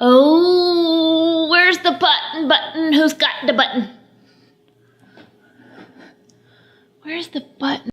Oh, where's the button? Who's got the button? Where's the button?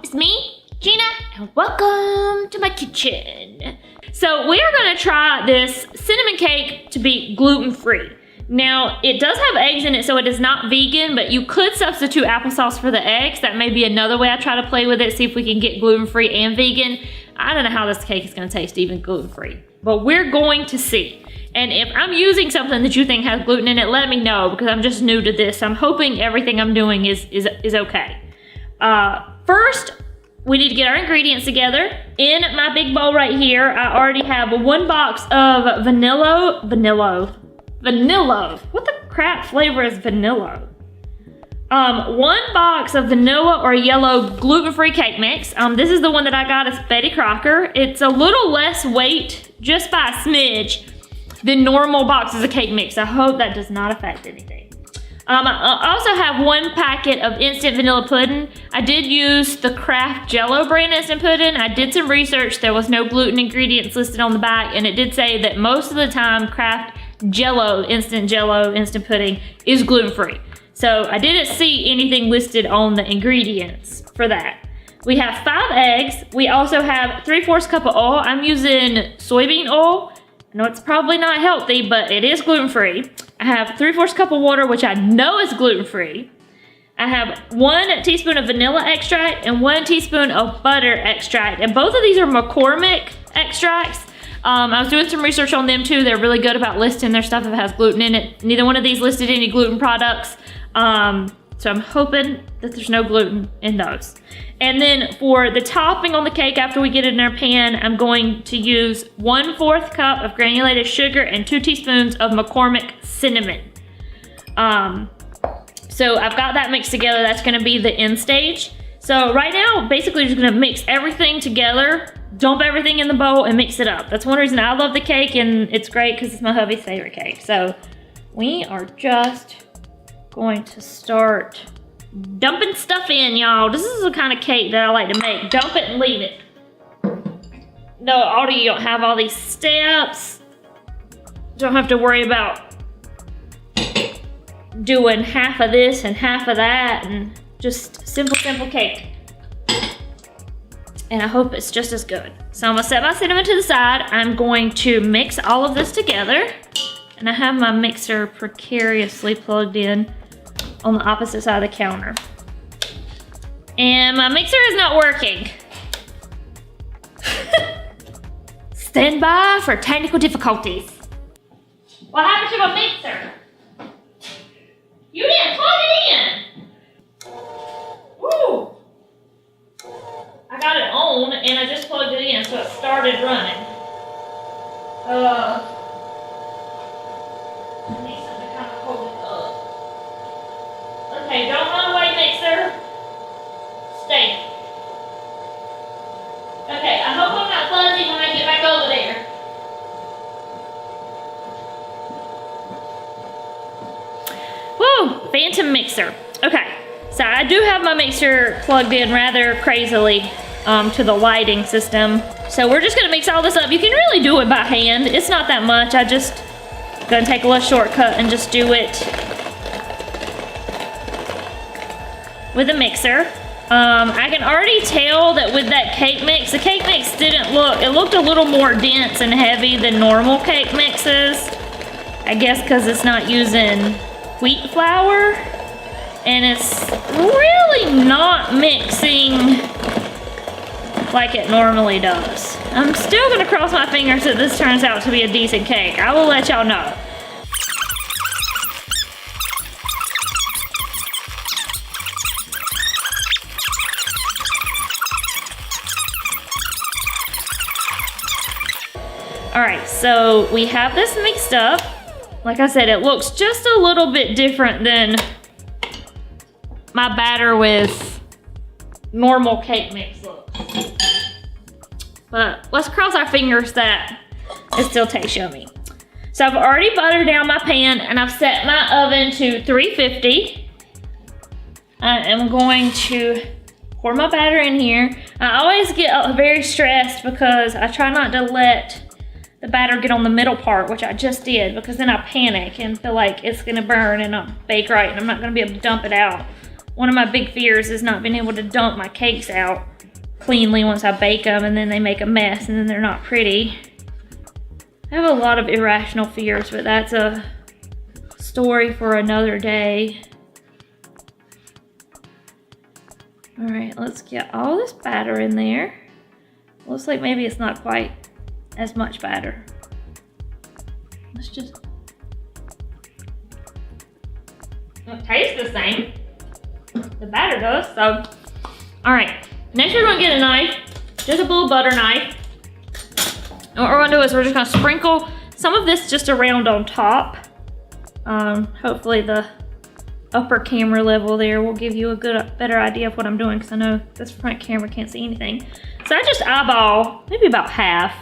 It's me, Gina, and welcome to my kitchen. So we are going to try this cinnamon cake to be gluten-free. Now, it does have eggs in it, so it is not vegan, but you could substitute applesauce for the eggs. That may be another way I try to play with it, see if we can get gluten-free and vegan. I don't know how this cake is going to taste even gluten-free, but we're going to see. And if I'm using something that you think has gluten in it, let me know, because I'm just new to this. I'm hoping everything I'm doing is okay. First, we need to get our ingredients together. In my big bowl right here, I already have 1 box of vanilla. What the crap flavor is vanilla? 1 box of vanilla or yellow gluten-free cake mix. This is the one that I got at Betty Crocker. It's a little less weight, just by a smidge, than normal boxes of cake mix. I hope that does not affect anything. I also have 1 packet of instant vanilla pudding. I did use the Kraft Jell-O brand instant pudding. I did some research. There was no gluten ingredients listed on the back, and it did say that most of the time Kraft Jell-O instant pudding is gluten-free. So I didn't see anything listed on the ingredients for that. We have 5 eggs. We also have 3/4 cup of oil. I'm using soybean oil. I know it's probably not healthy, but it is gluten-free. I have 3/4 cup of water, which I know is gluten-free. I have 1 teaspoon of vanilla extract and 1 teaspoon of butter extract. And both of these are McCormick extracts. I was doing some research on them too. They're really good about listing their stuff if it has gluten in it. Neither one of these listed any gluten products. So I'm hoping that there's no gluten in those. And then for the topping on the cake, after we get it in our pan, I'm going to use 1/4 cup of granulated sugar and 2 teaspoons of McCormick cinnamon. So I've got that mixed together. That's gonna be the end stage. So right now, basically just gonna mix everything together, dump everything in the bowl and mix it up. That's one reason I love the cake, and it's great because it's my hubby's favorite cake. So we are just going to start dumping stuff in, y'all. This is the kind of cake that I like to make. Dump it and leave it. No, you don't have all these steps. Don't have to worry about doing half of this and half of that, and just simple cake. And I hope it's just as good. So I'm gonna set my cinnamon to the side. I'm going to mix all of this together. And I have my mixer precariously plugged in on the opposite side of the counter. And my mixer is not working. Stand by for technical difficulties. What happened to my mixer? You didn't plug it in. Woo! I got it on and I just plugged it in, so it started running. I need something to kind of hold it up. Okay, don't run away, mixer. Stay. Okay, I hope I'm not fuzzy when I get back over there. Woo, phantom mixer. Okay, so I do have my mixer plugged in rather crazily to the lighting system. So we're just gonna mix all this up. You can really do it by hand. It's not that much. I just gonna take a little shortcut and just do it with a mixer. I can already tell that with that cake mix, the cake mix it looked a little more dense and heavy than normal cake mixes. I guess because it's not using wheat flour, and it's really not mixing like it normally does. I'm still gonna cross my fingers that this turns out to be a decent cake. I will let y'all know. All right, so we have this mixed up. Like I said, it looks just a little bit different than my batter with normal cake mix looks. But let's cross our fingers that it still tastes yummy. So I've already buttered down my pan and I've set my oven to 350. I am going to pour my batter in here. I always get very stressed because I try not to let the batter get on the middle part, which I just did, because then I panic and feel like it's gonna burn and not bake right and I'm not gonna be able to dump it out. One of my big fears is not being able to dump my cakes out cleanly once I bake them, and then they make a mess and then they're not pretty. I have a lot of irrational fears, but that's a story for another day. All right, let's get all this batter in there. Looks like maybe it's not quite as much batter. Let's just... It tastes the same. The batter does, so. All right, next we're gonna get a knife, just a little butter knife. And what we're gonna do is we're just gonna sprinkle some of this just around on top. Hopefully the upper camera level there will give you a better idea of what I'm doing, because I know this front camera can't see anything. So I just eyeball maybe about half.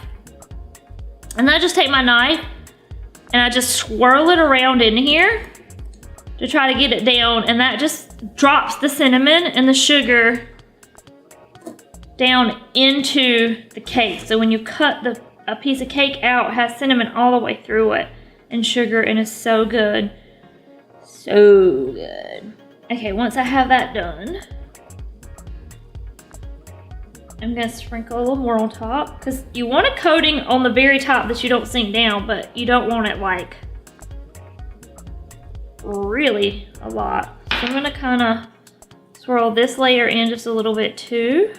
And then I just take my knife and I just swirl it around in here to try to get it down, and that just drops the cinnamon and the sugar down into the cake. So when you cut a piece of cake out, it has cinnamon all the way through it and sugar, and it's so good. So good. Okay, once I have that done, I'm gonna sprinkle a little more on top, because you want a coating on the very top that you don't sink down, but you don't want it like really a lot. So I'm gonna kind of swirl this layer in just a little bit too.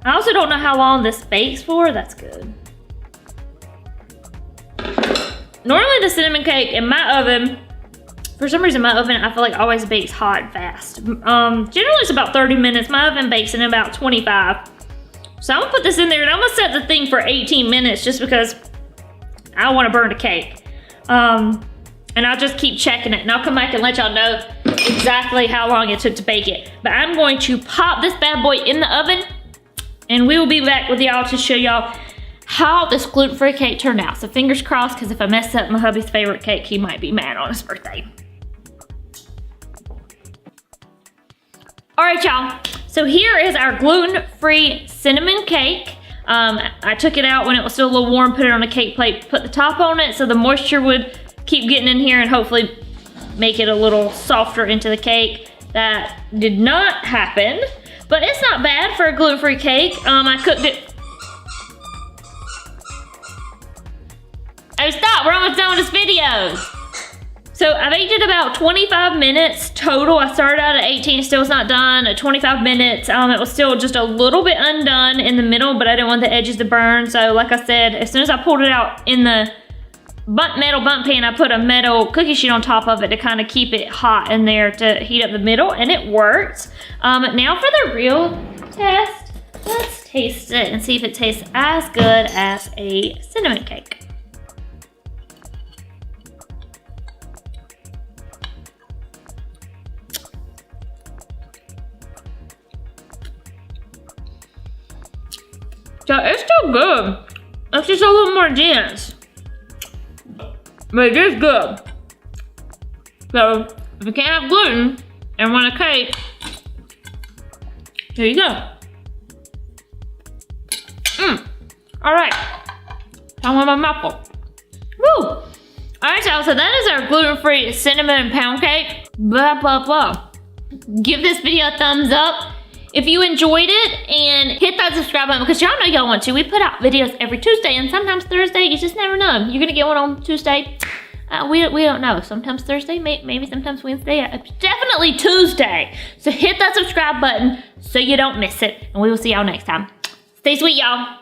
I also don't know how long this bakes for. That's good. Normally the cinnamon cake in my oven, for some reason my oven I feel like always bakes hot and fast. Generally it's about 30 minutes. My oven bakes in about 25. So I'm gonna put this in there and I'm gonna set the thing for 18 minutes just because I don't wanna burn the cake. And I'll just keep checking it and I'll come back and let y'all know exactly how long it took to bake it. But I'm going to pop this bad boy in the oven and we will be back with y'all to show y'all how this gluten-free cake turned out. So fingers crossed, because if I mess up my hubby's favorite cake, he might be mad on his birthday. All right, y'all. So here is our gluten-free cinnamon cake. I took it out when it was still a little warm, put it on a cake plate, put the top on it so the moisture would keep getting in here and hopefully make it a little softer into the cake. That did not happen, but it's not bad for a gluten-free cake. I cooked it. Oh, stop, we're almost done with this video. So I baked it about 25 minutes total. I started out at 18, still was not done. At 25 minutes, it was still just a little bit undone in the middle, but I didn't want the edges to burn. So like I said, as soon as I pulled it out in the metal bundt pan, I put a metal cookie sheet on top of it to kind of keep it hot in there to heat up the middle, and it worked. Now for the real test, let's taste it and see if it tastes as good as a cinnamon cake. So it's still good. It's just a little more dense. But it is good. So if you can't have gluten and want a cake, here you go. All right. I want my muffle. Woo! All right, y'all, so that is our gluten-free cinnamon pound cake. Blah, blah, blah. Give this video a thumbs up if you enjoyed it, and hit that subscribe button because y'all know y'all want to. We put out videos every Tuesday and sometimes Thursday. You just never know. You're gonna get one on Tuesday. We don't know. Sometimes Thursday, maybe sometimes Wednesday. Definitely Tuesday. So hit that subscribe button so you don't miss it, and we will see y'all next time. Stay sweet, y'all.